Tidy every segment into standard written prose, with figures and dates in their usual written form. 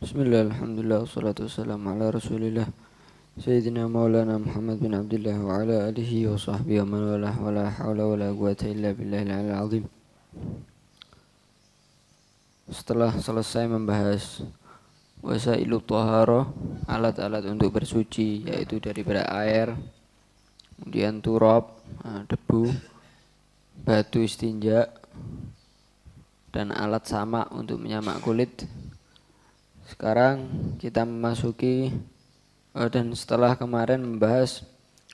Bismillah, alhamdulillah, wassalatu wassalamu ala rasulillah Sayyidina maulana Muhammad bin Abdullah wa ala alihi wa sahbihi wa man walah wa la hawla wa la quwata illa billahil aliyil azim. Setelah selesai membahas wasailu thaharah, alat-alat untuk bersuci, yaitu daripada air, kemudian turab, debu, batu istinja, dan alat samak untuk menyamak kulit. Sekarang kita memasuki dan setelah kemarin membahas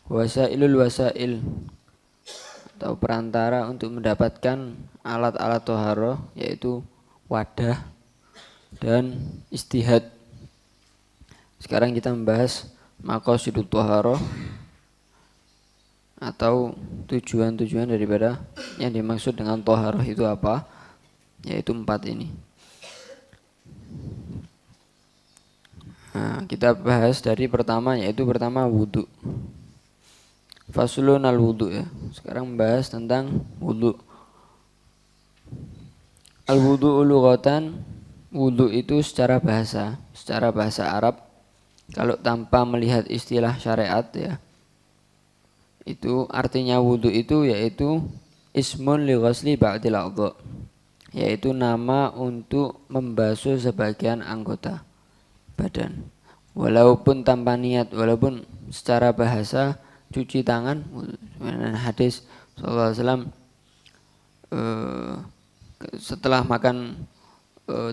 wasailul wasail atau perantara untuk mendapatkan alat-alat toharoh, yaitu wadah dan istihad. Sekarang kita membahas maqasidut toharoh atau tujuan-tujuan daripada yang dimaksud dengan toharoh itu apa, yaitu 4 ini. Nah, kita bahas dari pertama, yaitu pertama wudhu. Faslun al-wudhu ya. Sekarang membahas tentang wudhu. Al-wudhu lughatan, wudhu itu secara bahasa Arab, kalau tanpa melihat istilah syariat ya, itu artinya wudhu itu yaitu ismun li ghasli ba'dil a'dha, yaitu nama untuk membasuh sebagian anggota badan, walaupun tanpa niat, walaupun secara bahasa cuci tangan. Hadis sallallahu alaihi wasallam setelah makan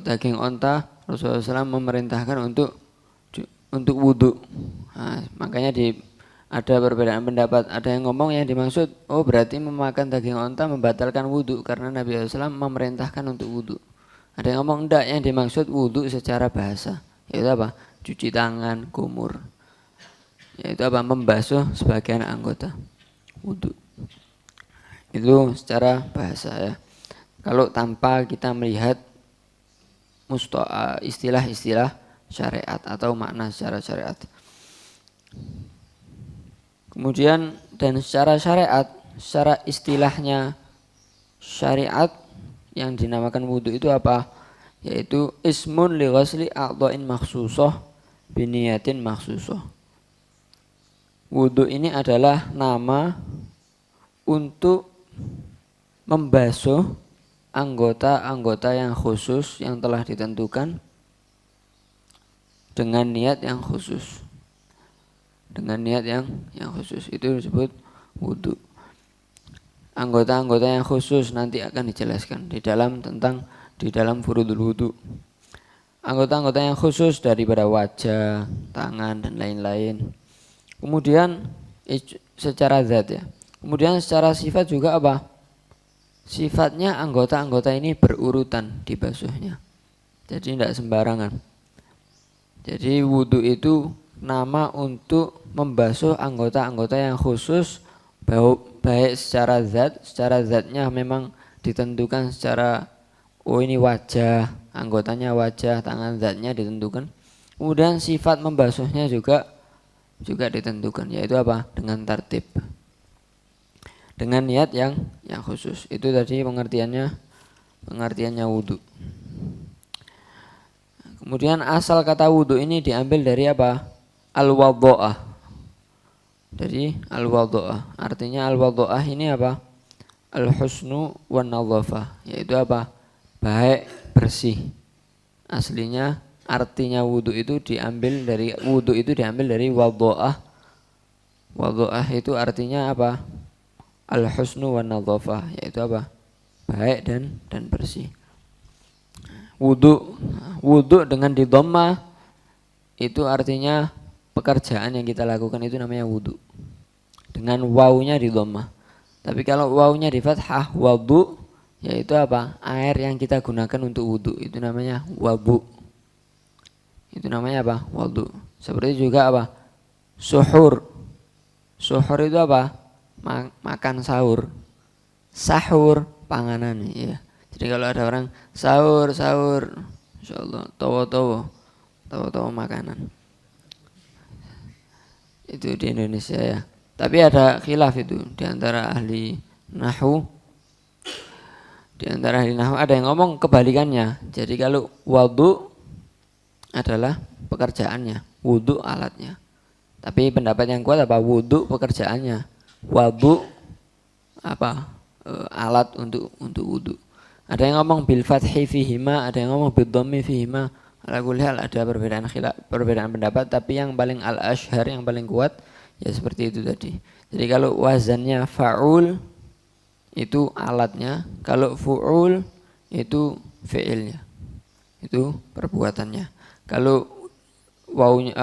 daging onta, Rasulullah SAW memerintahkan untuk wudhu. Nah, makanya ada perbedaan pendapat. Ada yang ngomong yang dimaksud, oh berarti memakan daging onta membatalkan wudhu karena Nabi SAW memerintahkan untuk wudhu. Ada yang ngomong enggak, yang dimaksud wudhu secara bahasa, yaitu apa? Cuci tangan, kumur, yaitu apa? Membasuh sebagian anggota wudhu. Itu secara bahasa ya. Kalau tanpa kita melihat istilah-istilah syariat atau makna secara syariat. Kemudian dan secara syariat, secara istilahnya syariat yang dinamakan wudhu itu apa? Yaitu ismun li ghasli a'dha'in makhsusah biniyatin makhsusah. Wudhu ini adalah nama untuk membasuh anggota-anggota yang khusus yang telah ditentukan dengan niat yang khusus. Dengan niat yang khusus itu disebut wudhu. Anggota-anggota yang khusus nanti akan dijelaskan di dalam furudul wudhu. Anggota-anggota yang khusus daripada wajah, tangan dan lain-lain. Kemudian secara zat ya. Kemudian secara sifat juga apa? Sifatnya anggota-anggota ini berurutan dibasuhnya. Jadi tidak sembarangan. Jadi wudhu itu nama untuk membasuh anggota-anggota yang khusus, baik secara zatnya memang ditentukan secara, oh ini wajah, anggotanya wajah, tangan, zatnya ditentukan. Kemudian sifat membasuhnya juga ditentukan, yaitu apa? Dengan tartib, dengan niat yang khusus. Itu tadi pengertiannya wudhu. Kemudian asal kata wudhu ini diambil dari apa? Al-wadha'ah. Dari al-wadha'ah. Artinya al-wadha'ah ini apa? Al-husnu wan nadhafah, yaitu apa? Baik, bersih. Aslinya artinya wudhu itu diambil dari wadha'ah. Wadha'ah itu artinya apa? Al-husnu wan nadhafah, yaitu apa? Baik dan bersih. Wudhu dengan didhamma itu artinya pekerjaan yang kita lakukan itu namanya wudhu, dengan wawunya didhamma. Tapi kalau wawunya di fathah, wudhu, yaitu apa? Air yang kita gunakan untuk wudhu itu namanya wabu. Itu namanya apa? Wudhu. Seperti juga apa? Suhur. Suhur itu apa? Makan sahur. Sahur panganan ya. Jadi kalau ada orang sahur, insyaallah tawa makanan. Itu di Indonesia ya. Tapi ada khilaf itu di antara ahli nahwu. Di antara ahli nahwu ada yang ngomong kebalikannya. Jadi kalau wudu adalah pekerjaannya, wudu alatnya. Tapi pendapat yang kuat apa? Wudu pekerjaannya, wudu apa? Alat untuk wudu. Ada yang ngomong bil fathi fihima, ada yang ngomong bil dhammi fihima. Ala kulli hal ada perbedaan pendapat, tapi yang paling al-ashhar, yang paling kuat ya seperti itu tadi. Jadi kalau wazannya fa'ul itu alatnya, kalau fu'ul itu fi'ilnya. Itu perbuatannya. Kalau wawunya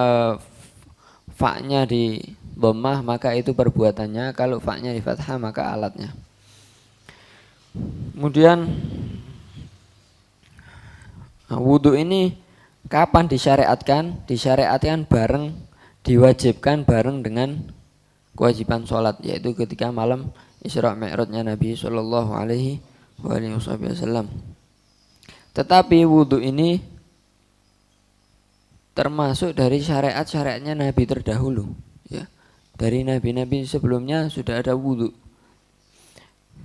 fa-nya di dhammah maka itu perbuatannya, kalau fa-nya di fathah maka alatnya. Kemudian wudu ini kapan disyariatkan? Disyariatkan bareng, diwajibkan bareng dengan kewajiban sholat, yaitu ketika malam Isra Mi'rajnya Nabi Shallallahu Alaihi Wasallam. Tetapi wudu ini termasuk dari syariat-syariatnya Nabi terdahulu, ya. Dari nabi-nabi sebelumnya sudah ada wudu.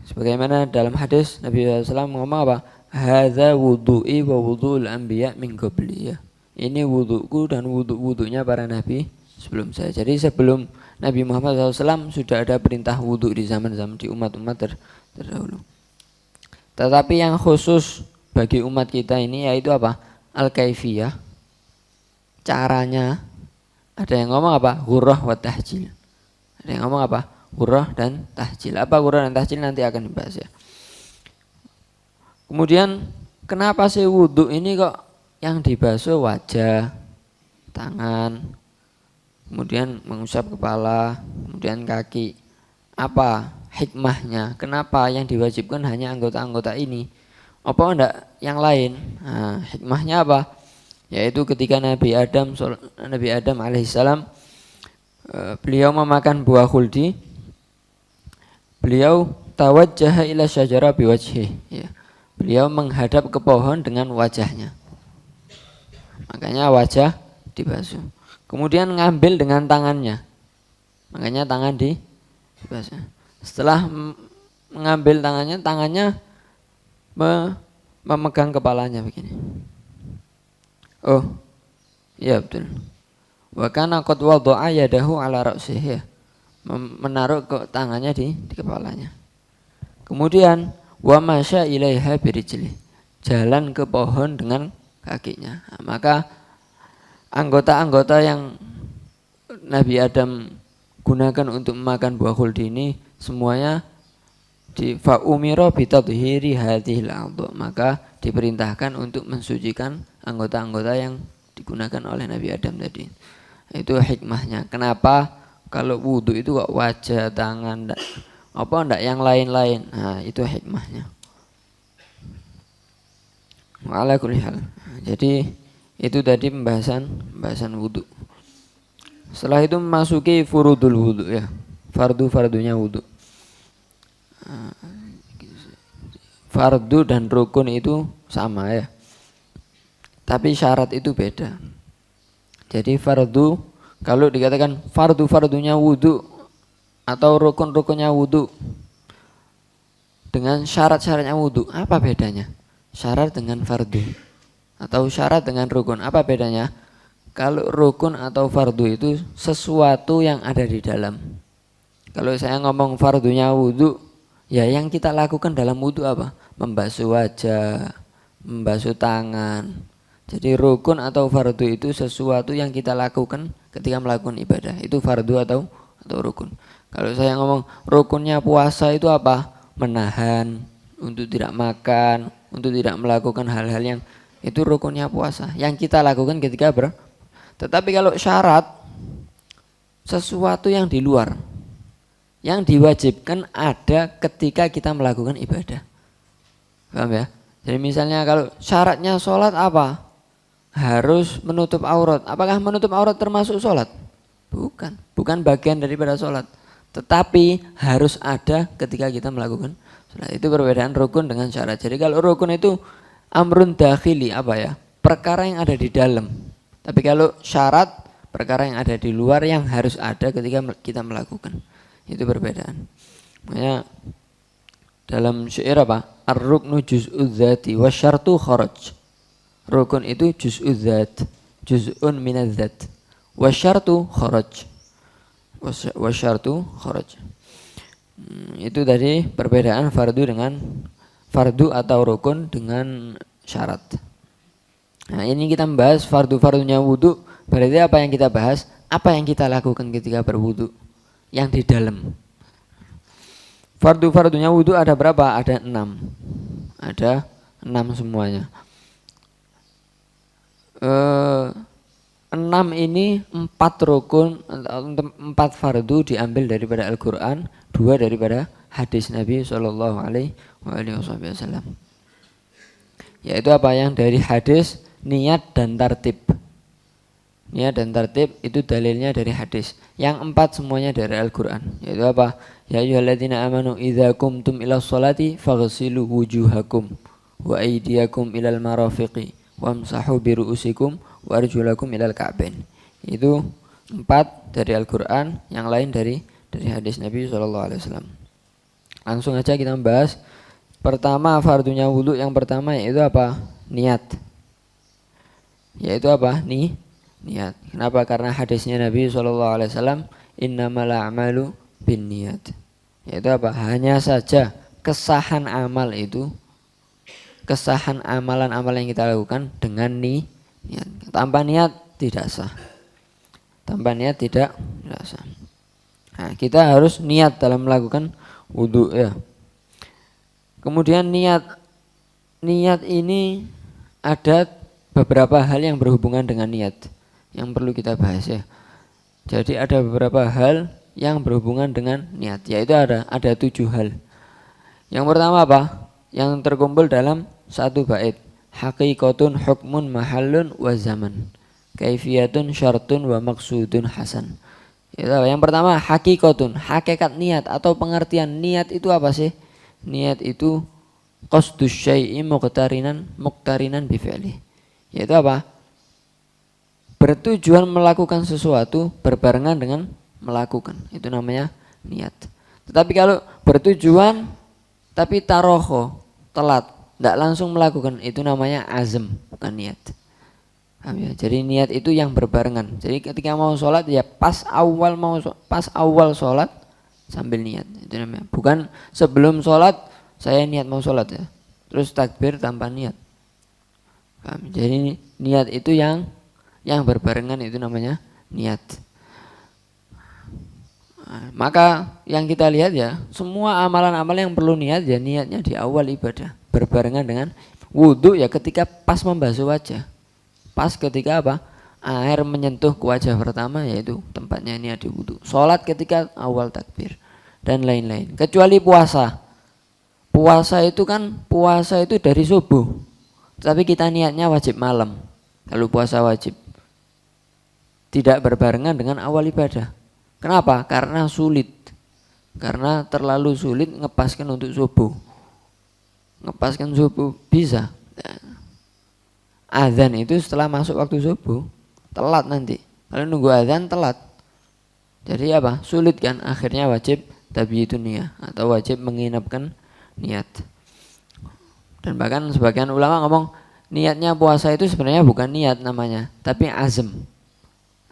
Sebagaimana dalam hadis Nabi SAW ngomong apa? Hadza wudu'i wa wudu'ul anbiya min qabli, ya. Ini wuduku dan wudunya para nabi sebelum saya. Jadi sebelum Nabi Muhammad SAW sudah ada perintah wudu di zaman-zaman di umat-umat terdahulu. Tetapi yang khusus bagi umat kita ini yaitu apa? Al-kaifiyah. Caranya, ada yang ngomong apa? Ghurrah wa tahjil. Ada yang ngomong apa? Ghurrah dan tahjil. Apa ghurrah dan tahjil nanti akan dibahas, ya. Kemudian kenapa sih wudu ini kok yang dibasuh wajah, tangan, kemudian mengusap kepala, kemudian kaki? Apa hikmahnya? Kenapa yang diwajibkan hanya anggota-anggota ini? Apa enggak yang lain? Nah, hikmahnya apa? Yaitu ketika Nabi Adam alaihissalam beliau memakan buah khuldi, beliau tawajjaha ila syajara biwajhi, ya. Beliau menghadap ke pohon dengan wajahnya, makanya wajah dibasuh. Kemudian ngambil dengan tangannya, makanya tangan dibasuh. Setelah mengambil tangannya memegang kepalanya begini. Oh, iya betul. Wa kana qad wada'a yadahu ala ra'sihi, menaruh ke tangannya di kepalanya. Kemudian wa masya ilaiha birijli, jalan ke pohon dengan kakinya. Nah, maka anggota-anggota yang Nabi Adam gunakan untuk memakan buah khuldi ini semuanya di fa'umira bitadhhiri hadhil a'dha, maka diperintahkan untuk mensucikan anggota-anggota yang digunakan oleh Nabi Adam tadi. Itu hikmahnya. Kenapa kalau wudu itu kok wajah, tangan, apa enggak yang lain-lain? Nah, itu hikmahnya. Ala kulli hal. Jadi itu tadi pembahasan wudu. Setelah itu memasuki furudul wudu, ya. Fardu-fardunya wudu. Fardu dan rukun itu sama, ya. Tapi syarat itu beda. Jadi fardu, kalau dikatakan fardu-fardunya wudu atau rukun-rukunnya wudu dengan syarat-syaratnya wudu, apa bedanya? Syarat dengan fardu atau syarat dengan rukun, apa bedanya? Kalau rukun atau fardu itu sesuatu yang ada di dalam. Kalau saya ngomong fardunya wudu, ya yang kita lakukan dalam wudu apa? Membasuh wajah, membasuh tangan. Jadi rukun atau fardu itu sesuatu yang kita lakukan ketika melakukan ibadah. Itu fardu atau rukun. Kalau saya ngomong rukunnya puasa itu apa? Menahan untuk tidak makan, untuk tidak melakukan hal-hal yang itu rukunnya puasa yang kita lakukan ketika Tetapi kalau syarat sesuatu yang di luar, yang diwajibkan ada ketika kita melakukan ibadah. Paham ya? Jadi misalnya kalau syaratnya sholat apa? Harus menutup aurat. Apakah menutup aurat termasuk sholat? Bukan bagian daripada sholat. Tetapi harus ada ketika kita melakukan sholat. Itu perbedaan rukun dengan syarat. Jadi kalau rukun itu amrun dakhili, apa ya? Perkara yang ada di dalam. Tapi kalau syarat, perkara yang ada di luar yang harus ada ketika kita melakukan. Itu perbedaan. Makanya dalam syair apa? Ar-ruknu juz'udz dzati wasyartu kharaj. Rukun itu juz'udz dzat, juz'un minadzat. Wasyartu kharaj. Wasyartu kharaj. Itu tadi perbedaan fardu dengan fardu atau rukun dengan syarat. Nah, ini kita membahas fardu-fardunya wudu. Berarti apa yang kita bahas? Apa yang kita lakukan ketika berwudu? Yang di dalam. Fardu-fardunya wudu ada berapa? Ada 6. Ada 6 semuanya. 6 ini 4 rukun, 4 fardu diambil daripada Al-Quran, 2 daripada hadis Nabi Shallallahu Alaihi Wasallam. Yaitu apa? Yang dari hadis, niat dan tartib. Niat dan tartib itu dalilnya dari hadis. Yang 4 semuanya dari Al-Quran. Yaitu apa? Ya ayyuhalladzina amanu idza qumtum ila sholati faghsilu wujuhakum wa aydiyakum ilal marafiqi wamsahu bi ru'usikum wa arjulakum ilal ka'bain. Itu 4 dari Al-Quran, yang lain dari hadis Nabi SAW. Langsung aja kita membahas. Pertama, fardunya wudu yang pertama yaitu apa? Niat. Yaitu apa? Niat. Kenapa? Karena hadisnya Nabi SAW, innamal a'malu bin niat. Yaitu apa? Hanya saja kesahan amal itu, kesahan amalan-amalan yang kita lakukan dengan niat. Tanpa niat tidak sah. Tanpa niat tidak sah. Nah, kita harus niat dalam melakukan wudu ya. Kemudian niat ini ada beberapa hal yang berhubungan dengan niat yang perlu kita bahas ya. Jadi ada beberapa hal yang berhubungan dengan niat, yaitu ada 7 hal. Yang pertama apa? Yang terkumpul dalam satu bait. Haqiqatun hukmun mahallun wa zaman. Kaifiyatun syartun wa maksudun hasan. Yang pertama haqiqatun, hakikat niat atau pengertian niat itu apa sih? Niat itu qasdus syai'i muqtarinan bi fi'li. Yaitu apa? Bertujuan melakukan sesuatu berbarengan dengan melakukan. Itu namanya niat. Tetapi kalau bertujuan tapi taroho, telat, tidak langsung melakukan, itu namanya azm, bukan niat. Ya? Jadi niat itu yang berbarengan. Jadi ketika mau sholat ya pas awal sholat sambil niat. Itu namanya. Bukan sebelum sholat saya niat mau sholat ya, terus takbir tanpa niat. Jadi niat itu yang berbarengan, itu namanya niat. Maka yang kita lihat ya, semua amalan-amalan yang perlu niat ya, niatnya di awal ibadah berbarengan dengan wudu ya, ketika pas membasuh wajah, pas ketika apa, air menyentuh ke wajah pertama, yaitu tempatnya niat di wudu. Sholat ketika awal takbir dan lain-lain. Kecuali puasa itu dari subuh, tapi kita niatnya wajib malam. Kalau puasa wajib tidak berbarengan dengan awal ibadah. Kenapa? Karena sulit. Karena terlalu sulit ngepaskan untuk subuh. Ngepaskan subuh bisa. Azan itu setelah masuk waktu subuh, telat nanti. Kalau nunggu azan telat. Jadi apa? Sulit kan? Akhirnya wajib tabyitun niyah atau wajib menginapkan niat. Dan bahkan sebagian ulama ngomong niatnya puasa itu sebenarnya bukan niat namanya, tapi azm.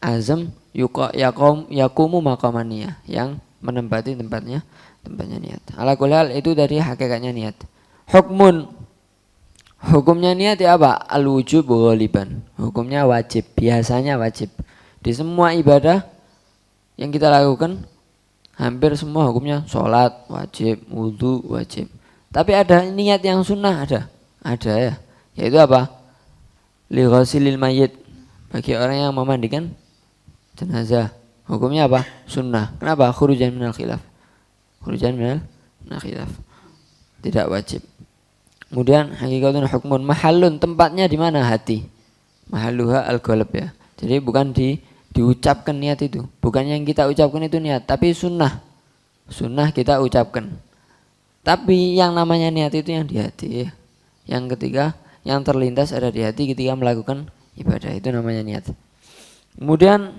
Azm yakumu maqaman niyah, yang menempati tempatnya niat. Ala kulli hal itu dari hakikatnya niat. Hukumnya niat ya apa? Al-wujub ghaliban. Hukumnya wajib, biasanya wajib. Di semua ibadah yang kita lakukan hampir semua hukumnya sholat wajib, wudu wajib. Tapi ada niat yang sunnah, ada ya. Yaitu apa? Li ghasilil mayyit, bagi orang yang memandikan jenazah. Hukumnya apa? Sunnah. Kenapa? Khurujan minal khilaf. Tidak wajib. Kemudian hakikatun hukmun mahallun, tempatnya di mana? Hati. Mahalluha al-qalb ya. Jadi bukan diucapkan niat itu. Bukan yang kita ucapkan itu niat, tapi sunnah. Sunnah kita ucapkan. Tapi yang namanya niat itu yang di hati ya. Yang ketiga, yang terlintas ada di hati ketika melakukan ibadah, itu namanya niat. Kemudian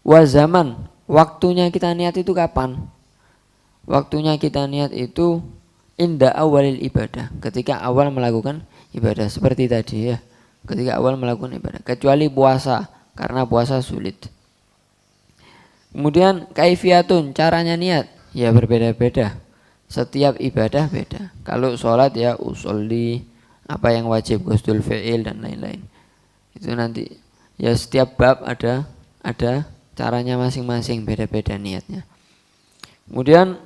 wazaman, waktunya kita niat itu kapan? Waktunya kita niat itu inda awalil ibadah, ketika awal melakukan ibadah, seperti tadi ya, ketika awal melakukan ibadah. Kecuali puasa, karena puasa sulit. Kemudian kaifiyatun, caranya niat ya berbeda-beda. Setiap ibadah beda. Kalau sholat ya usolli, apa yang wajib ghusl fi'il dan lain-lain. Itu nanti ya setiap bab ada caranya masing-masing, beda-beda niatnya. Kemudian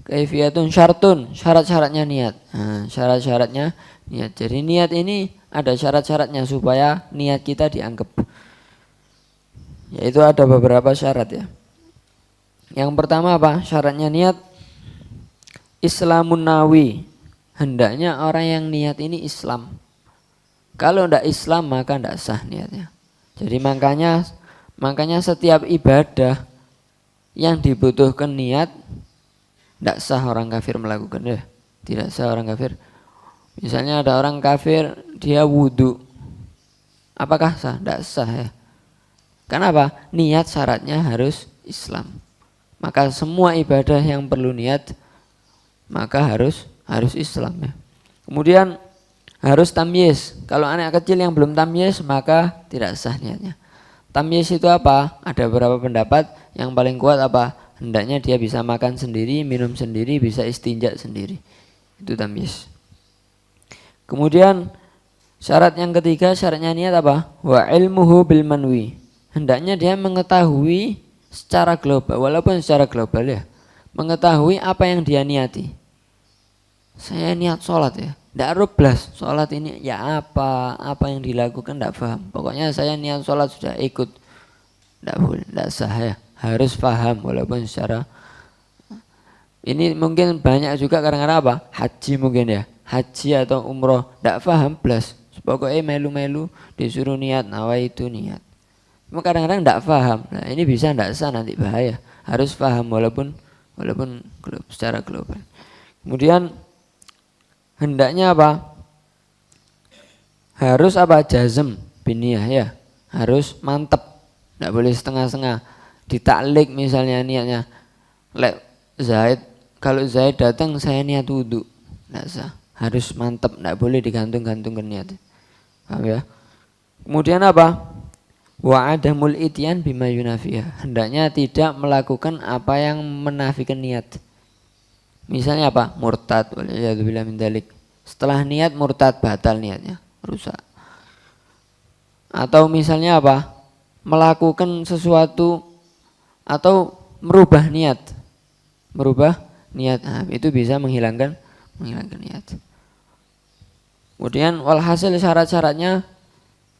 kaifiyatun syartun, syarat-syaratnya niat. Nah, syarat-syaratnya niat. Jadi niat ini ada syarat-syaratnya supaya niat kita dianggap. Yaitu ada beberapa syarat ya. Yang pertama apa? Syaratnya niat Islamun nawi. Hendaknya orang yang niat ini Islam. Kalau tidak Islam maka tidak sah niatnya. Jadi makanya setiap ibadah yang dibutuhkan niat tidak sah orang kafir melakukan ya. Tidak sah orang kafir. Misalnya ada orang kafir dia wudhu. Apakah sah? Tidak sah ya. Kenapa? Niat syaratnya harus Islam. Maka semua ibadah yang perlu niat maka harus Islam ya. Kemudian harus tamyiz. Kalau anak kecil yang belum tamyiz maka tidak sah niatnya. Tamyiz itu apa? Ada beberapa pendapat. Yang paling kuat apa? Hendaknya dia bisa makan sendiri, minum sendiri, bisa istinja sendiri. Itu tamyiz. Kemudian syarat yang ketiga, syaratnya niat apa? Wa ilmuhu bil manwi. Hendaknya dia mengetahui secara global, walaupun secara global ya, mengetahui apa yang dia niati. Saya niat sholat ya, tidak rublas sholat ini ya apa yang dilakukan tidak paham. Pokoknya saya niat sholat sudah ikut, tidak boleh, tidak sah ya, harus paham walaupun secara. Ini mungkin banyak juga kadang-kadang apa? Haji mungkin ya, haji atau umroh tidak paham blas. Pokoknya melu-melu disuruh niat, nawaitu niat. Cuma kadang-kadang tidak paham. Nah ini bisa tidak sah, nanti bahaya. Harus paham walaupun secara global. Kemudian hendaknya apa? Harus apa? Jazm biniyah ya. Harus mantep. Tidak boleh setengah-setengah. Ditaklik misalnya niatnya. Zaid, kalau Zaid datang saya niat wudhu. Tidak sah. Harus mantep. Tidak boleh digantung-gantungkan niat. Paham ya? Kemudian apa? Wa adamul ityan bima yunafiyah. Hendaknya tidak melakukan apa yang menafikan niat. Misalnya apa? Murtad. Waliyadzubillah min dzalik. Setelah niat murtad, batal niatnya, rusak. Atau misalnya apa? Melakukan sesuatu atau merubah niat. Merubah niat. Nah, itu bisa menghilangkan niat. Kemudian walhasil syarat-syaratnya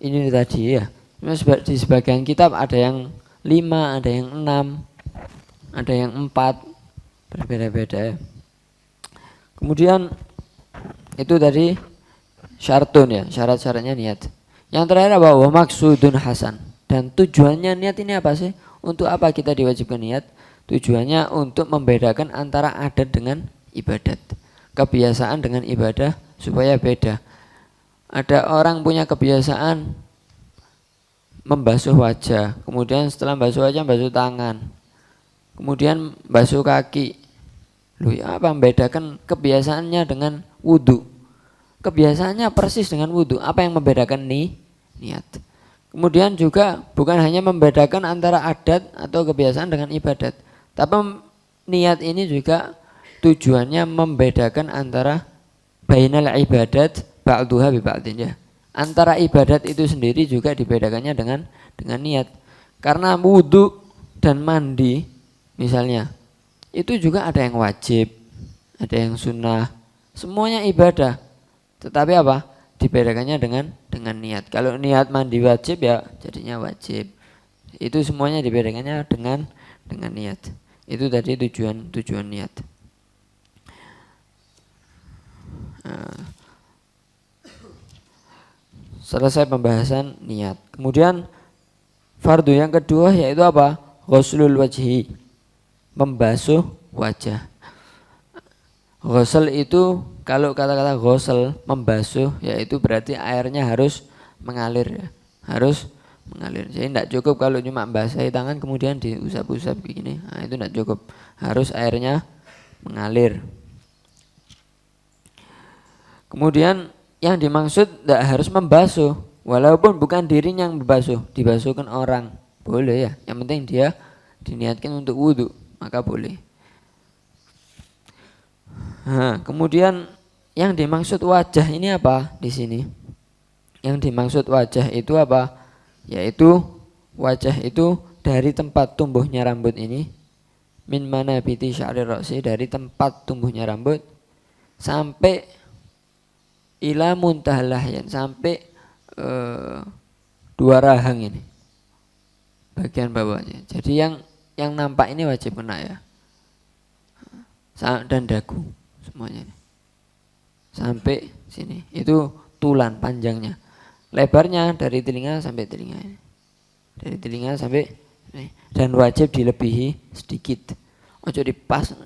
ini tadi ya. Di sebagian kitab ada yang 5, ada yang 6, ada yang 4, berbeda-beda ya. Kemudian itu tadi syartun ya, syarat-syaratnya niat. Yang terakhir apa? Wa maksudun hasan. Dan tujuannya niat ini apa sih? Untuk apa kita diwajibkan niat? Tujuannya untuk membedakan antara adat dengan ibadat, kebiasaan dengan ibadah supaya beda. Ada orang punya kebiasaan membasuh wajah, kemudian setelah basuh wajah basuh tangan, kemudian basuh kaki. Loh ya apa membedakan kebiasaannya dengan wudhu? Kebiasaannya persis dengan wudhu. Apa yang membedakan niat? Kemudian juga bukan hanya membedakan antara adat atau kebiasaan dengan ibadat, tapi niat ini juga tujuannya membedakan antara bainal ibadat ba'duha bi ba'din ya. Antara ibadat itu sendiri juga dibedakannya dengan niat. Karena wudhu dan mandi misalnya, itu juga ada yang wajib, ada yang sunnah, semuanya ibadah. Tetapi apa? Dibedakannya dengan niat. Kalau niat mandi wajib ya jadinya wajib. Itu semuanya dibedakannya dengan niat. Itu tadi tujuan niat. Nah, selesai pembahasan niat. Kemudian fardu yang kedua yaitu apa? Ghuslul wajhi, membasuh wajah. Ghusl itu kalau kata-kata ghusl membasuh yaitu berarti airnya harus mengalir ya. Harus mengalir. Jadi tidak cukup kalau cuma basahi tangan kemudian diusap-usap begini. Nah, itu tidak cukup. Harus airnya mengalir. Kemudian yang dimaksud tidak harus membasuh. Walaupun bukan dirinya yang berbasuh, dibasuhkan orang, boleh ya. Yang penting dia diniatkan untuk wudhu, maka boleh. Nah, kemudian yang dimaksud wajah ini apa di sini? Yang dimaksud wajah itu apa? Yaitu wajah itu dari tempat tumbuhnya rambut ini, min manabiti sya'ri ra'si, dari tempat tumbuhnya rambut sampai ila muntahal lahyan, sampai dua rahang ini bagian bawahnya. Jadi yang nampak ini wajib kena ya, dan dagu semuanya sampai sini itu tulan panjangnya. Lebarnya dari telinga sampai telinga ini, dari telinga sampai ini. Dan wajib dilebihi sedikit. Ojo dipas,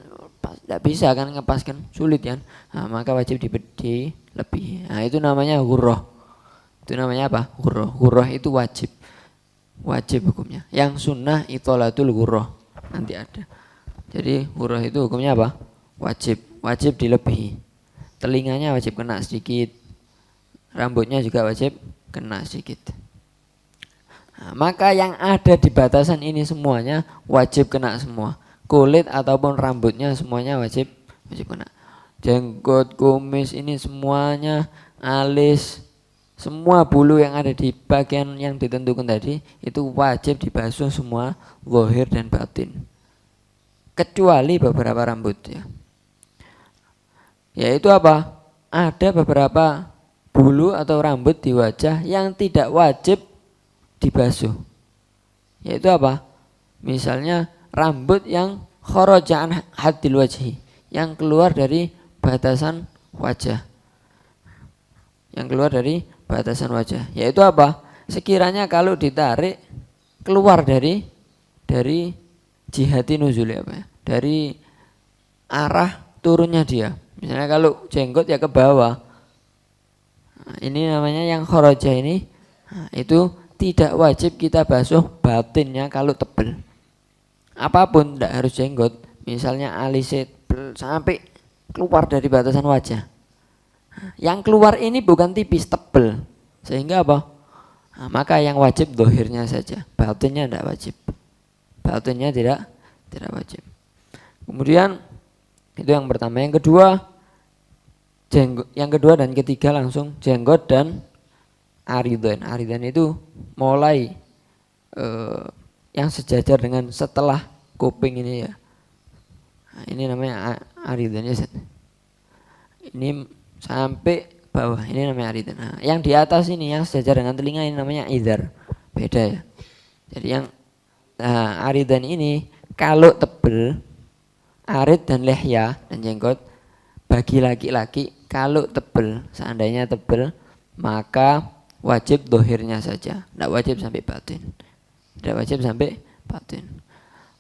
tidak bisa kan, ngepas kan sulit kan. Nah, maka wajib dilebihi. Nah, itu namanya hurrah. Itu namanya apa? Hurrah. Hurrah itu wajib. Wajib hukumnya. Yang sunnah itolatul hurrah. Nanti ada. Jadi hurrah itu hukumnya apa? Wajib. Wajib dilebihi. Telinganya wajib kena sedikit. Rambutnya juga wajib kena sedikit. Nah, maka yang ada di batasan ini semuanya wajib kena semua. Kulit ataupun rambutnya semuanya wajib kena. Jenggot, kumis ini semuanya, alis, semua bulu yang ada di bagian yang ditentukan tadi itu wajib dibasuh semua, zahir dan batin. Kecuali beberapa rambut ya. Yaitu apa? Ada beberapa bulu atau rambut di wajah yang tidak wajib dibasuh. Yaitu apa? Misalnya rambut yang kharaja an haddil wajhi, yang keluar dari batasan wajah. Yang keluar dari batasan wajah. Yaitu apa? Sekiranya kalau ditarik keluar dari jihati nuzuli apa ya? Dari arah turunnya dia. Misalnya kalau jenggot ya ke bawah. Nah, ini namanya yang kharaja ini. Nah, itu tidak wajib kita basuh batinnya kalau tebal. Apapun, tidak harus jenggot. Misalnya alis sampai keluar dari batasan wajah. Yang keluar ini bukan tipis, tebal. Sehingga apa? Nah, maka yang wajib dohirnya saja. Batinnya tidak wajib. Batinnya tidak wajib. Kemudian itu yang pertama. Yang kedua, yang kedua dan ketiga langsung jenggot dan aridan. Aridan itu mulai yang sejajar dengan setelah kuping ini ya. Nah, ini namanya aridan ya. Ini sampai bawah ini namanya aridan. Nah, yang di atas ini yang sejajar dengan telinga ini namanya idhar. Beda ya. Jadi yang aridan ini kalau tebel, arid dan lehya dan jenggot bagi laki-laki kalau tebel, seandainya tebel maka wajib dohirnya saja, tidak wajib sampai batin. Tidak wajib sampai batin.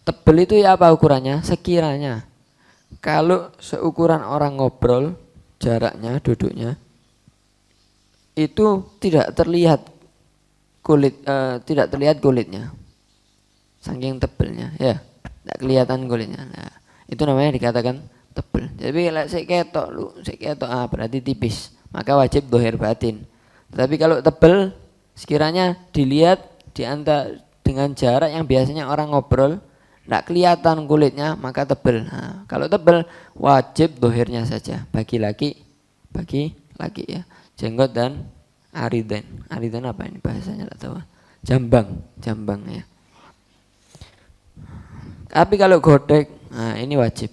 Tebel itu ya apa ukurannya? Sekiranya kalau seukuran orang ngobrol, jaraknya, duduknya itu tidak terlihat kulitnya, saking tebelnya ya, tidak kelihatan kulitnya. Nah, itu namanya dikatakan tebel. Jadi kalau saya ketok berarti tipis, maka wajib dohir batin. Tapi kalau tebel, sekiranya dilihat di antara dengan jarak yang biasanya orang ngobrol, tidak kelihatan kulitnya, maka tebel. Nah, kalau tebel wajib dohirnya saja bagi laki ya. Jenggot dan aridan. Aridan apa ini bahasanya? Tidak tahu. Jambang ya. Tapi kalau godek, nah ini wajib.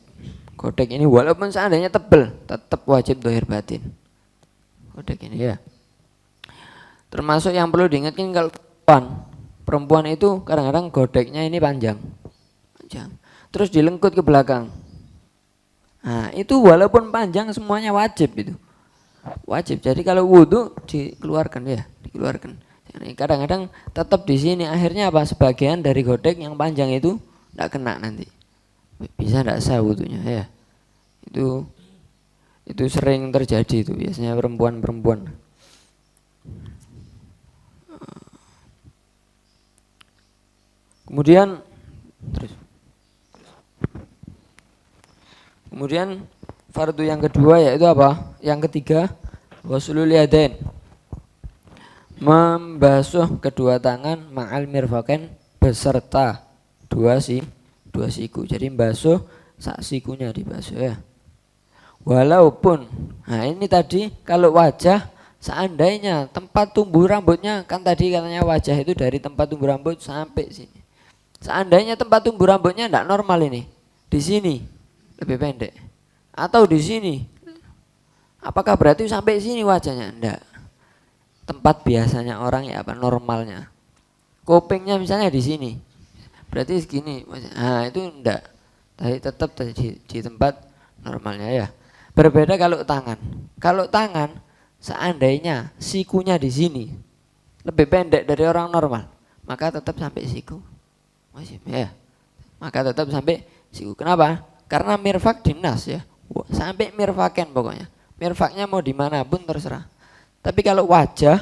Godek ini walaupun seandainya tebel, tetap wajib dohir batin. Godek ini ya. Termasuk yang perlu diingatkan kalau perempuan itu kadang-kadang godeknya ini panjang. Terus dilengkut ke belakang. Nah, itu walaupun panjang semuanya wajib itu. Wajib. Jadi kalau wudhu dikeluarkan ya, dikeluarkan. Jadi kadang-kadang tetap di sini akhirnya apa? Sebagian dari godek yang panjang itu tidak kena nanti. Bisa tidak sah wudhunya ya. Itu sering terjadi itu biasanya perempuan. Kemudian fardu yang kedua yaitu apa? Yang ketiga, ghuslul yadain. Membasuh kedua tangan ma'al mirfaqain beserta dua siku. Jadi membasuh sak sikunya dibasuh ya. Walaupun, nah ini tadi kalau wajah seandainya tempat tumbuh rambutnya, kan tadi katanya wajah itu dari tempat tumbuh rambut sampai sini. Seandainya tempat tumbuh rambutnya tidak normal ini, di sini lebih pendek, atau di sini, apakah berarti sampai sini wajahnya? Enggak. Tempat biasanya orang ya apa normalnya. Kupingnya misalnya di sini, berarti segini. Nah itu enggak. Tapi tetap di tempat normalnya ya. Berbeda kalau tangan. Kalau tangan seandainya sikunya di sini lebih pendek dari orang normal, maka tetap sampai siku. Masih ya. Maka tetap sampai siku. Kenapa? Karena mirfak dinas ya. Sampai mirfaken pokoknya. Mirfaknya mau dimanapun terserah. Tapi kalau wajah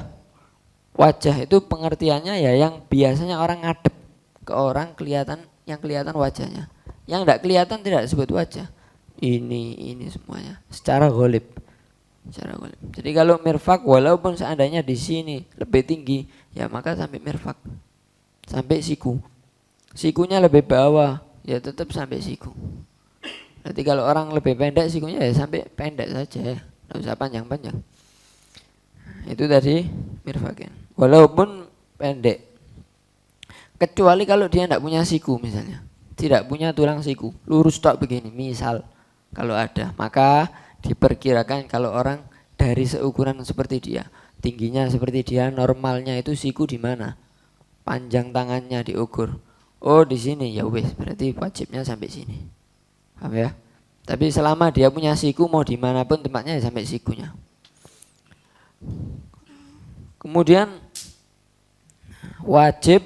itu pengertiannya ya yang biasanya orang ngadep ke orang yang kelihatan wajahnya. Yang tidak kelihatan tidak disebut wajah. Ini semuanya secara ghalib. Jadi kalau mirfak walaupun seandainya di sini lebih tinggi, ya maka sampai mirfak. Sampai siku. Sikunya lebih bawah, ya tetap sampai siku. Berarti kalau orang lebih pendek sikunya ya sampai pendek saja ya. Tidak usah panjang-panjang. Itu tadi mirfakin. Walaupun pendek. Kecuali kalau dia tidak punya siku misalnya. Tidak punya tulang siku. Lurus tak begini. Misal kalau ada. Maka diperkirakan kalau orang dari seukuran seperti dia. Tingginya seperti dia. Normalnya itu siku di mana? Panjang tangannya diukur. Oh di sini. Ya wes. Berarti wajibnya sampai sini. Paham ya? Tapi selama dia punya siku mau dimanapun tempatnya ya sampai sikunya. Kemudian wajib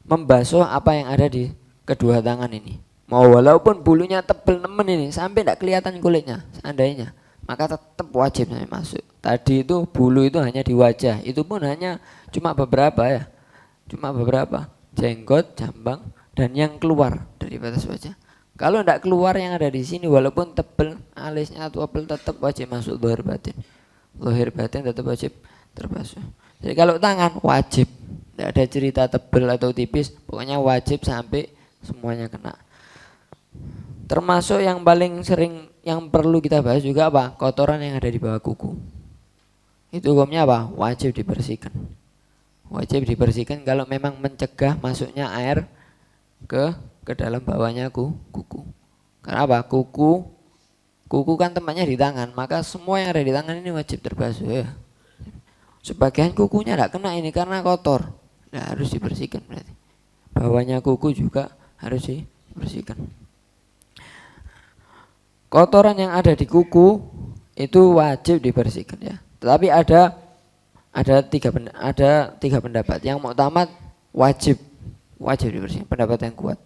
membasuh apa yang ada di kedua tangan ini. Mau walaupun bulunya tebel nemen ini sampai tidak kelihatan kulitnya seandainya, maka tetap wajib sampai masuk. Tadi itu bulu itu hanya di wajah, itu pun hanya cuma beberapa ya, cuma beberapa jenggot, jambang dan yang keluar dari batas wajah. Kalau tidak keluar yang ada di sini walaupun tebel alisnya atau tebel tetap wajib masuk zahir batin. Zahir batin tetap wajib terbasuh. Jadi kalau tangan wajib, tidak ada cerita tebel atau tipis, pokoknya wajib sampai semuanya kena. Termasuk yang paling sering yang perlu kita bahas juga apa? Kotoran yang ada di bawah kuku. Itu hukumnya apa? Wajib dibersihkan. Wajib dibersihkan kalau memang mencegah masuknya air ke dalam bawahnya kuku. Karena apa? Kuku kan tempatnya di tangan, maka semua yang ada di tangan ini wajib terbasuh ya. Sebagian kukunya tidak kena ini karena kotor, nah, harus dibersihkan berarti. Bawahnya kuku juga harus dibersihkan. Kotoran yang ada di kuku itu wajib dibersihkan ya. Tetapi ada tiga pendapat. Yang muktamad wajib dibersihkan, pendapat yang kuat.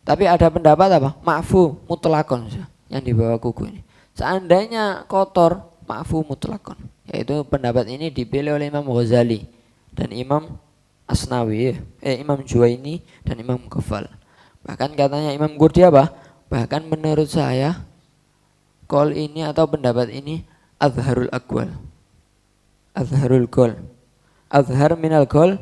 Tapi ada pendapat apa? Ma'fu mutlakon yang di bawah kuku ini. Seandainya kotor, ma'fu mutlakon. Yaitu pendapat ini dipilih oleh Imam Ghazali dan Imam Asnawi, Imam Juwaini dan Imam Ghafal. Bahkan katanya Imam Qurdi apa? Bahkan menurut saya qaul ini atau pendapat ini azharul aqwal. Azharul qaul. Azhar minal qaul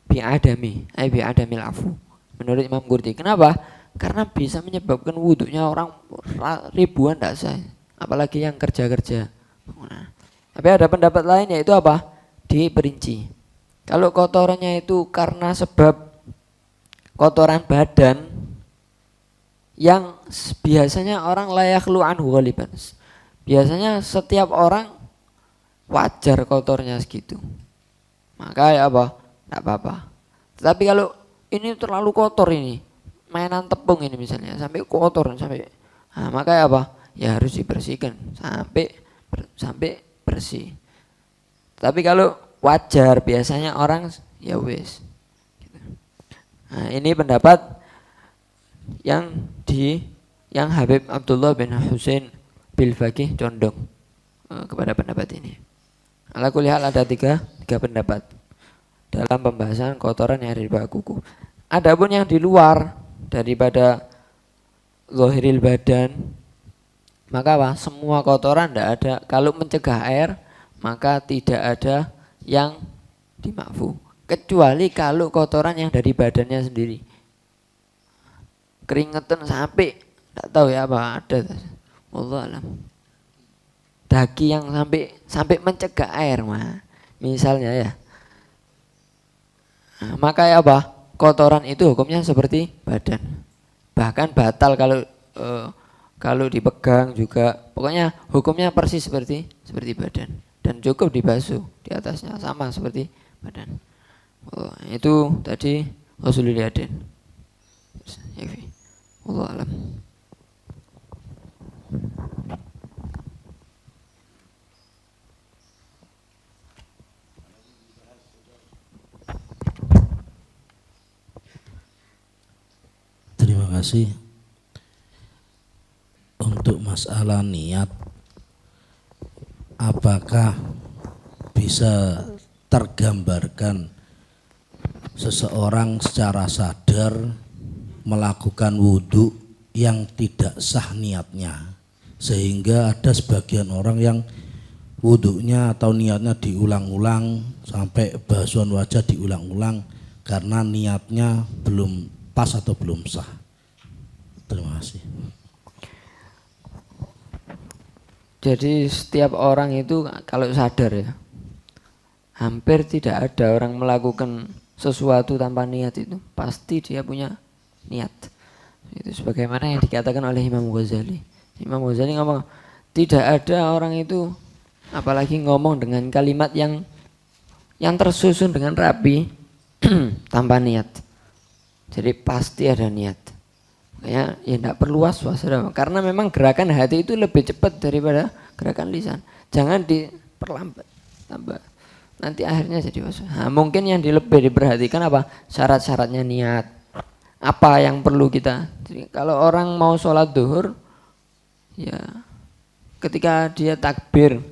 bi'adami, bi'adamil afu. Menurut Imam Qurdi. Kenapa? Karena bisa menyebabkan wudhunya orang ribuan tidak sah, apalagi yang kerja-kerja. Nah, tapi ada pendapat lain yaitu apa? Diperinci. Kalau kotorannya itu karena sebab kotoran badan yang biasanya orang layak lu'an ghaliban. Biasanya setiap orang wajar kotornya segitu. Maka ya apa? Tidak apa-apa. Tetapi kalau ini terlalu kotor ini, mainan tepung ini misalnya sampai kotor sampai, nah, maka apa? Ya harus dibersihkan sampai bersih. Tapi kalau wajar biasanya orang ya wes. Nah, ini pendapat yang Habib Abdullah bin Husain bil Faqih condong kepada pendapat ini. Ala kulli hal ada tiga pendapat dalam pembahasan kotoran yang ada di bawah kuku. Adapun yang di luar daripada zahiril badan, maka apa? Semua kotoran tidak ada. Kalau mencegah air, maka tidak ada yang di makfu. Kecuali kalau kotoran yang dari badannya sendiri. Keringetan sampai enggak tahu ya apa ada. Wallahu alam. Daki yang sampai mencegah air mah. Misalnya ya. Nah, maka ya apa? Kotoran itu hukumnya seperti badan. Bahkan batal kalau dipegang juga. Pokoknya hukumnya persis seperti badan dan cukup dibasuh di atasnya sama seperti badan. Oh, itu tadi ghuslul yadain. Wallahu alam. Terima kasih. Untuk masalah niat, apakah bisa tergambarkan seseorang secara sadar melakukan wudhu yang tidak sah niatnya, sehingga ada sebagian orang yang wudhunya atau niatnya diulang-ulang sampai basuhan wajah diulang-ulang karena niatnya belum pas atau belum sah. Terima kasih. Jadi setiap orang itu kalau sadar ya, hampir tidak ada orang melakukan sesuatu tanpa niat itu. Pasti dia punya niat. Itu sebagaimana yang dikatakan oleh Imam Ghazali. Imam Ghazali ngomong, tidak ada orang itu apalagi ngomong dengan kalimat yang tersusun dengan rapi tanpa niat. Jadi pasti ada niat. Ya tidak perlu was-was, karena memang gerakan hati itu lebih cepat daripada gerakan lisan. Jangan diperlambat, tambah. Nanti akhirnya jadi was-was. Nah, mungkin yang lebih diperhatikan apa? Syarat-syaratnya niat. Apa yang perlu kita? Jadi, kalau orang mau sholat duhur, ya ketika dia takbir,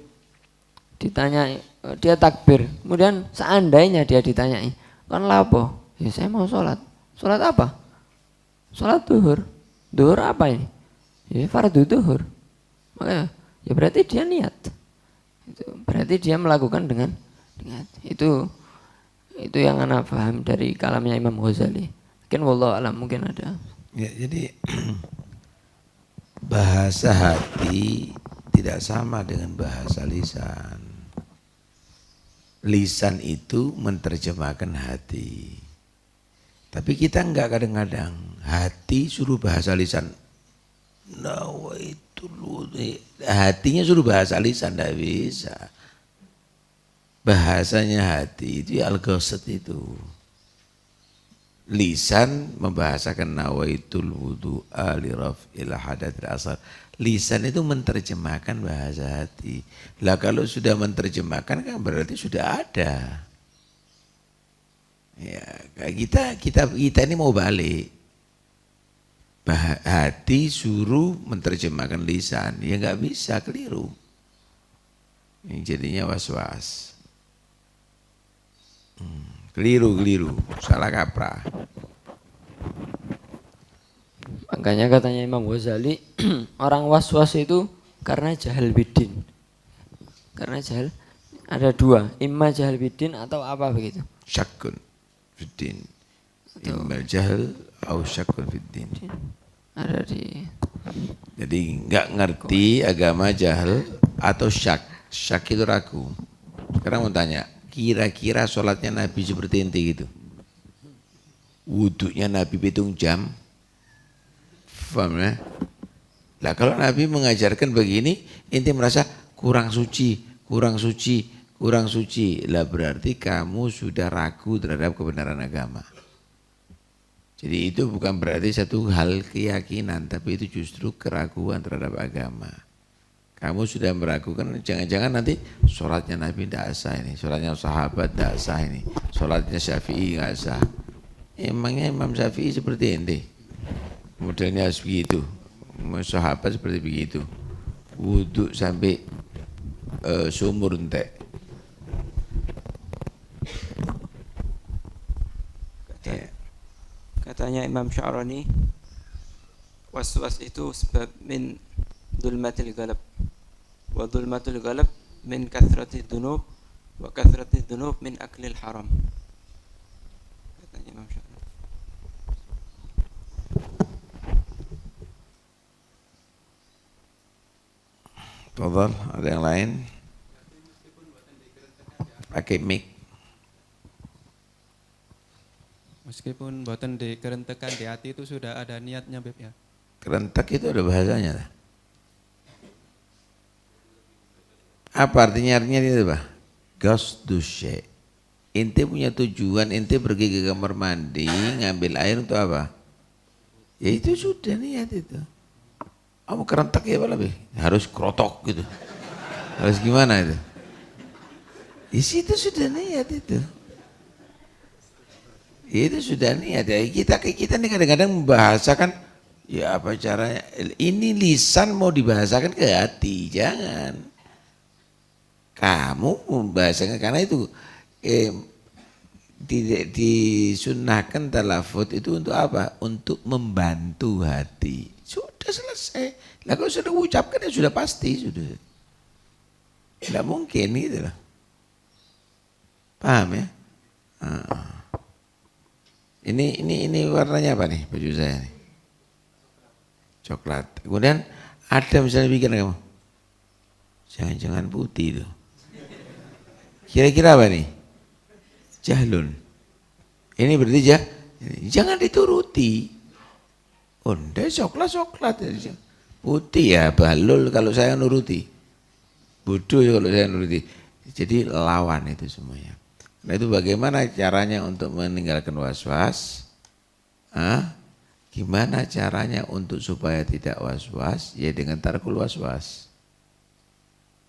ditanya, dia takbir. Kemudian seandainya dia ditanyai, kan lapo? Ya saya mau sholat. Sholat apa? Sholat duhur. Duhur apa ini? Ya fardu duhur. Makanya ya berarti dia niat. Itu berarti dia melakukan dengan niat. Itu yang ana paham dari kalamnya Imam Ghazali. Mungkin wallahu alam mungkin ada. Ya, jadi bahasa hati tidak sama dengan bahasa lisan. Lisan itu menerjemahkan hati. Tapi kita enggak, kadang-kadang hati suruh bahasa lisan. Hatinya suruh bahasa lisan, enggak bisa. Bahasanya hati itu al-ghasad itu. Lisan membahasakan nawaitul wudu'a li raf'il hadatsil asghar. Lisan itu menerjemahkan bahasa hati. Lah kalau sudah menerjemahkan kan berarti sudah ada. Ya, kita ini mau balik. Hati suruh menerjemahkan lisan, ya nggak bisa, keliru. Ini jadinya was-was. Keliru, salah kaprah. Makanya katanya Imam Ghazali, orang was-was itu karena jahal bidin. Karena jahal ada dua, imma jahal bidin atau apa begitu. Syakun fiddin. Imma jahal atau syakun fiddin. Ada di. Jadi nggak ngerti agama, jahal atau syak. Syak itu ragu. Sekarang mau tanya, kira-kira sholatnya Nabi seperti ente gitu? Wuduknya Nabi hitung jam? Paham ya? Lah kalau Nabi mengajarkan begini, ente merasa kurang suci. Lah berarti kamu sudah ragu terhadap kebenaran agama. Jadi itu bukan berarti satu hal keyakinan, tapi itu justru keraguan terhadap agama. Kamu sudah meragukan, jangan-jangan nanti sholatnya Nabi tidak sah ini, sholatnya sahabat tidak sah ini, sholatnya Syafi'i nggak sah. Emangnya Imam Syafi'i seperti ente? Modelnya harus begitu, sahabat seperti begitu, wudhu sampai sumur entek. Katanya Imam Sya'rani, was-was itu sebab min dhulmatil ghalab, wa dhulmatul ghalab min kathrati dhunub, وكثرة الذنوب من أكل الحرام. Katanya Imam Syafi'i. Tafadhal, ada yang lain? Pakai mic. Meskipun boten dikerentekan di hati itu sudah ada niatnya Beb ya. Kerentek itu ada bahasanya. Apa artinya? Artinya itu apa? Qasdu syai'. Ente punya tujuan, ente pergi ke kamar mandi, ngambil air untuk apa? Ya itu sudah niat itu. Kamu kerentek ya apa lebih? Harus krotok gitu. Harus gimana itu? Di situ sudah niat itu. Itu sudah niat ya. Kita nih kadang-kadang membahasakan ya apa caranya. Ini lisan mau dibahasakan ke hati, jangan. Kamu membahasakan karena itu tidak disunnahkan talafut itu untuk apa? Untuk membantu hati. Sudah selesai. Lah kalau sudah ucapkan ya sudah pasti sudah. Tidak mungkin gitu loh. Paham ya? Ini warnanya apa nih baju saya nih? Coklat. Kemudian ada misalnya bikin kamu. Jangan-jangan putih itu. Kira-kira apa nih? Jahlun. Ini berarti jangan dituruti. Udah coklat. Putih ya balul kalau saya nuruti. Bodoh ya kalau saya nuruti. Jadi lawan itu semuanya. Nah itu bagaimana caranya untuk meninggalkan was-was? Gimana caranya untuk supaya tidak was-was? Ya dengan tarkul was-was.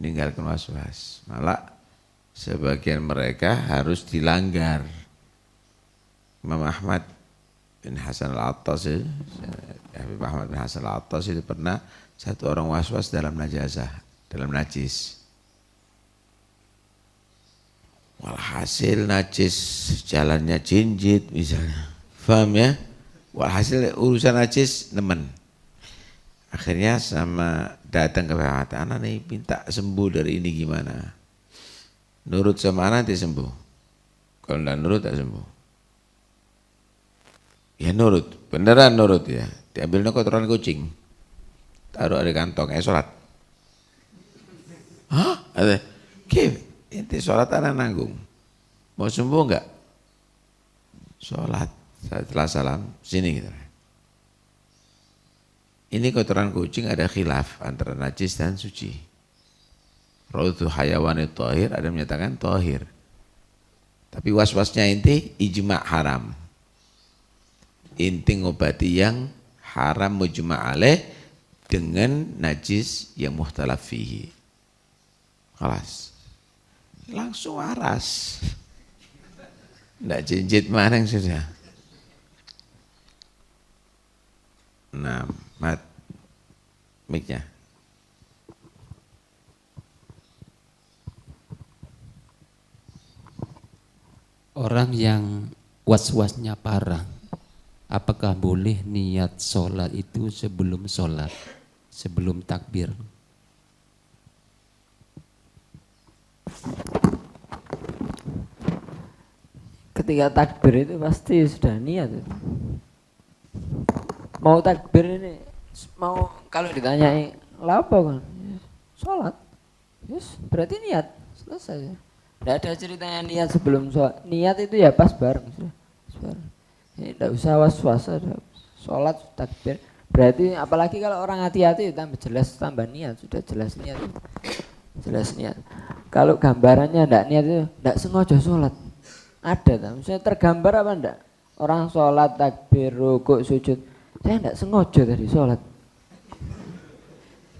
Meninggalkan was-was. Malah sebagian mereka harus dilanggar. Imam Ahmad bin Hasan al-Attas Ahmad bin Hasan al-Attas itu pernah satu orang was-was dalam najasah, dalam najis. Walhasil najis jalannya jinjit misalnya. Faham ya? Walhasil urusan najis nemen. Akhirnya sama datang ke Pak anak nih minta sembuh dari ini gimana? Nurut sama anak nanti sembuh. Kalau enggak nurut tak sembuh. Ya nurut, beneran nurut ya. Diambilnya kotoran kucing. Taruh di kantong, sholat. Hah? Ada? Inti sholat anak nanggung. Mau sembuh enggak? Sholat. Setelah salam, sini gitu. Ini kotoran kucing ada khilaf antara najis dan suci. Raudhu hayawani tohir ada menyatakan tohir. Tapi was-wasnya inti ijma' haram. Inti ngobati yang haram mujma' alaih dengan najis yang muhtalaf fihi. Kelas. Langsung waras. Nggak jinjit mana yang sudah. Nah, mat mic-nya. Orang yang was-wasnya parah, apakah boleh niat sholat itu sebelum sholat, sebelum takbir? Ketika takbir itu pasti sudah niat itu. Mau takbir ini, mau kalau ditanyai apa kan? Sholat. Yes, berarti niat, selesai. Tidak ada ceritanya niat sebelum sholat. Niat itu ya pas bareng. Tidak usah was-was. Sholat, takbir. Berarti apalagi kalau orang hati-hati tambah jelas, tambah niat. Sudah jelas niat. Jelas niat. Kalau gambarannya tidak niat itu tidak sengaja sholat. Ada. Misalnya tergambar apa enggak? Orang sholat, takbir, rukuk, sujud. Saya tidak sengaja tadi sholat.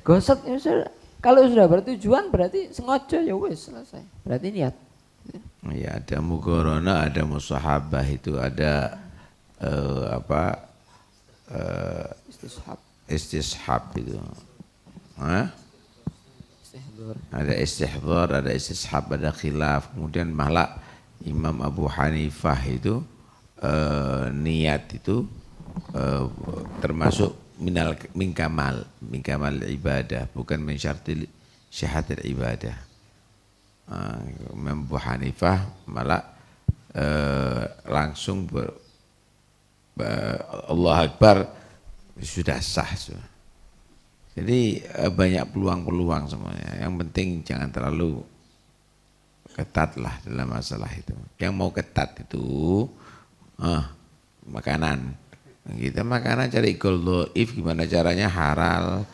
Gosok misalnya. Kalau sudah bertujuan berarti sengaja ya wes selesai. Berarti niat. Ya ada mugharana, ada musahabah itu ada istishab itu. Ada istihdhar, ada istishab, ada khilaf. Kemudian malah Imam Abu Hanifah itu niat itu termasuk min kamal ibadah, bukan min syartil syihatil ibadah. Imam Abu Hanifah malah langsung Allah Akbar sudah sah. Jadi banyak peluang-peluang semuanya. Yang penting jangan terlalu ketat lah dalam masalah itu. Yang mau ketat itu makanan. Kita makanan cari if gimana caranya halal.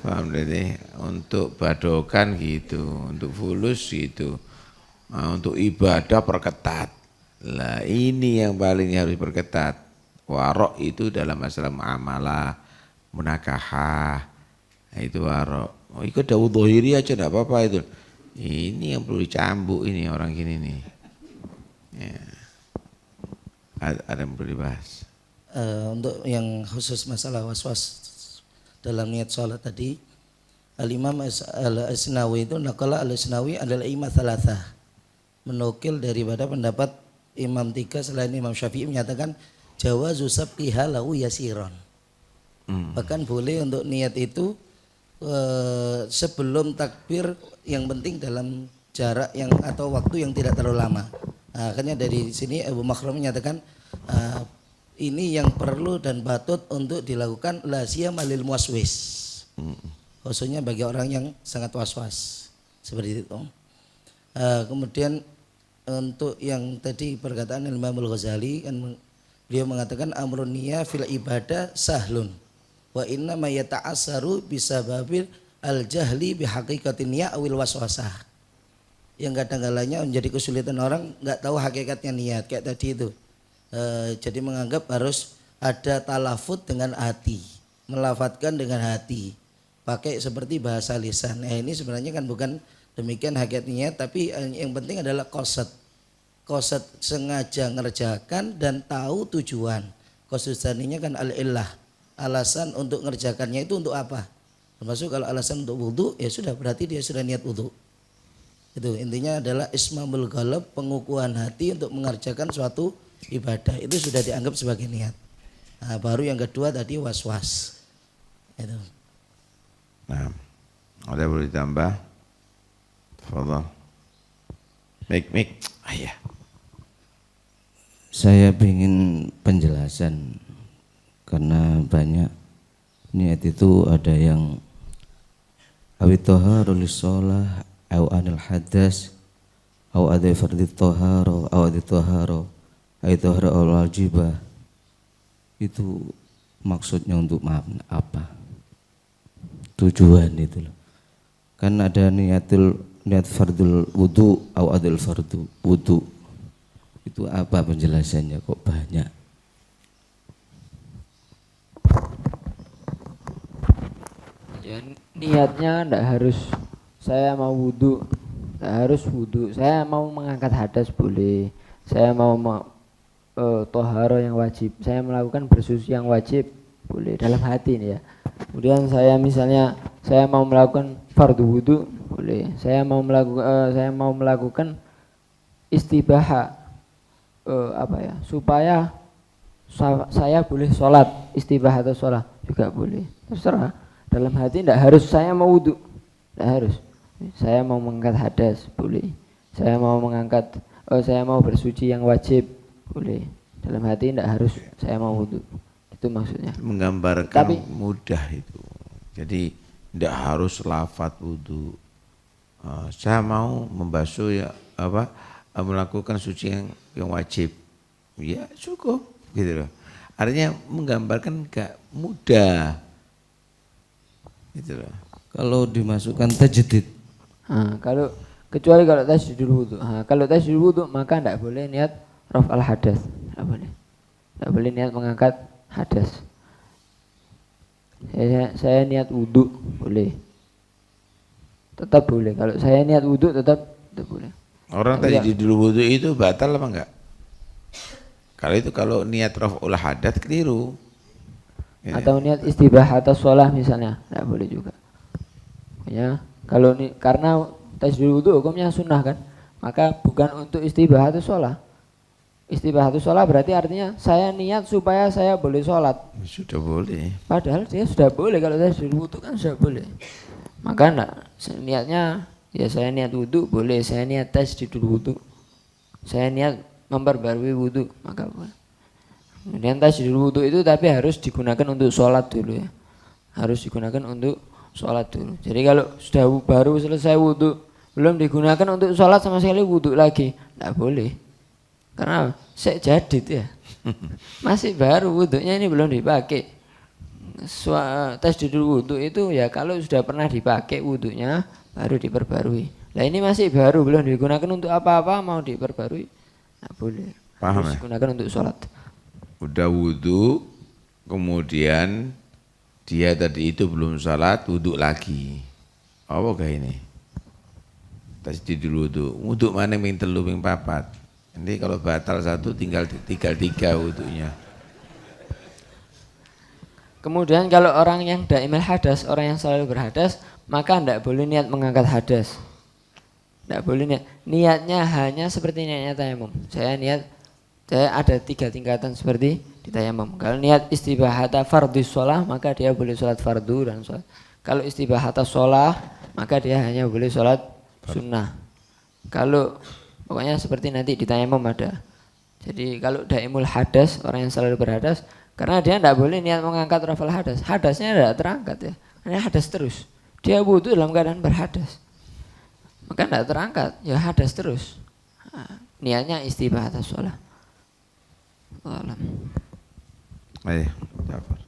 Paham deh? Untuk badokan gitu, untuk fulus gitu. Untuk ibadah perketat. Lah ini yang paling harus perketat. Warok itu dalam masalah muamalah, munakahah, itu warok. Oh, ikut Dawud Dhuhiri aja enggak apa-apa itu. Ini yang perlu dicambuk ini orang gini nih. Ya. Ada yang perlu dibahas. Untuk yang khusus masalah was-was dalam niat sholat tadi, Al-Imam Al-Asnawi itu naqala Al-Asnawi adalah imam thalatha, menukil daripada pendapat Imam 3 selain Imam Syafi'i menyatakan jawazu sabqiha lahu yasiron. Bahkan boleh untuk niat itu sebelum takbir, yang penting dalam jarak yang atau waktu yang tidak terlalu lama. Nah, akhirnya dari sini Abu Makhram menyatakan ini yang perlu dan patut untuk dilakukan la siyama lil muwaswis. Khususnya bagi orang yang sangat was-was seperti itu. Kemudian untuk yang tadi perkataan Imam Al-Ghazali kan beliau mengatakan amrun niyah fil ibadah sahlun wa inna ma yata'assaru bisababil al-jahli bihaqiqatin niyah awil waswasah. Yang kadang-kadangnya menjadi kesulitan orang enggak tahu hakikatnya niat kayak tadi itu. Jadi menganggap harus ada talafut dengan hati, melafatkan dengan hati, pakai seperti bahasa lisan. Ini sebenarnya kan bukan demikian hakikatnya, tapi yang penting adalah qasad sengaja ngerjakan dan tahu tujuan. Qasdaninya kan al-illah, alasan untuk ngerjakannya itu untuk apa. Termasuk kalau alasan untuk wudu, ya sudah berarti dia sudah niat wudu. Itu intinya adalah ismamul qalb, pengukuhan hati untuk mengerjakan suatu ibadah, itu sudah dianggap sebagai niat. Nah, baru yang kedua tadi was-was. Itu. Nah, ada boleh ditambah? Fadhal. Mik. Ayah. Saya ingin penjelasan karena banyak niat itu ada yang awit toharu lissolah au anil hadas au adai fardhi toharu au adai toharu au toharu al wajibah. Itu maksudnya untuk apa? Tujuan itu loh. Kan ada niat fardul wudu au adil fardu wudu. Itu apa penjelasannya kok banyak? Ya, niatnya enggak harus saya mau wudu, enggak harus wudu. Saya mau mengangkat hadas boleh. Saya mau toharo yang wajib. Saya melakukan bersuci yang wajib boleh dalam hati nih ya. Kemudian saya misalnya saya mau melakukan fardu wudu boleh. Saya mau melakukan istibaha supaya saya boleh sholat, istibaha atau sholat juga boleh. Terserah. Dalam hati tidak harus saya mau wudu, tidak harus. Saya mau mengangkat hadas boleh. Saya mau saya mau bersuci yang wajib boleh. Dalam hati tidak harus saya mau wudu. Itu maksudnya. Menggambarkan mudah itu. Jadi tidak harus lafaz wudu. Saya mau membasuh melakukan suci yang wajib, ya cukup gitu loh. Artinya menggambarkan gak mudah gitu loh. Kalau dimasukkan tajdid, kecuali kalau tasydidul wudu. Kalau tasydidul wudu maka tidak boleh niat raf'al hadas, tidak boleh niat mengangkat hadas. Saya niat wudu boleh, tetap boleh. Kalau saya niat wudu tetap boleh. Orang tadi di dulu wudu itu batal apa enggak? Kalau niat raf'ul hadas keliru. Atau niat istibah atau sholah misalnya, enggak boleh juga. Ya, karena tasydidul wudu hukumnya sunnah kan, maka bukan untuk istibah atau sholah. Istibah atau sholah berarti artinya saya niat supaya saya boleh sholat. Sudah boleh. Padahal dia sudah boleh, kalau tasydidul wudu kan sudah boleh. Maka enggak, niatnya Ya saya niat wudhu boleh, saya niat tajdidul wudhu, saya niat memperbarui wudhu, maka boleh. Kemudian tajdidul wudhu itu tapi harus digunakan untuk sholat dulu ya. Harus digunakan untuk sholat dulu. Jadi kalau sudah baru selesai wudhu, belum digunakan untuk sholat sama sekali wudhu lagi, tidak boleh. Karena saya jadid ya. Masih baru wudhunya ini belum dipakai. Tajdidul wudhu itu ya kalau sudah pernah dipakai wudhunya baru diperbarui. Nah ini masih baru belum digunakan untuk apa-apa mau diperbarui, nggak boleh. Paham Harus ya? digunakan untuk sholat. Udah wudhu, kemudian dia tadi itu belum sholat, wudhu lagi. Apa kayak ini? Tajdidul wudhu. Wudhu mana yang telu yang papat? Nanti kalau batal satu tinggal tiga wudhunya. Kemudian kalau orang yang daimil hadas, orang yang selalu berhadas, maka tidak boleh niat mengangkat hadas. Tidak boleh niat. Niatnya hanya seperti niatnya tayamum. Saya ada 3 tingkatan seperti di tayamum. Kalau niat istibahata fardhu sholah, maka dia boleh sholat fardu dan sholat. Kalau istibahata sholah, maka dia hanya boleh sholat sunnah. Kalau pokoknya seperti nanti di tayamum ada. Jadi kalau daimul hadas, orang yang selalu berhadas, karena dia tidak boleh niat mengangkat rafal hadas. Hadasnya tidak terangkat ya. Hanya hadas terus. Dia wudhu dalam keadaan berhadas. Maka tidak terangkat. Ya hadas terus. Niatnya istibahata sholah. Alam. Ayo, Jafar.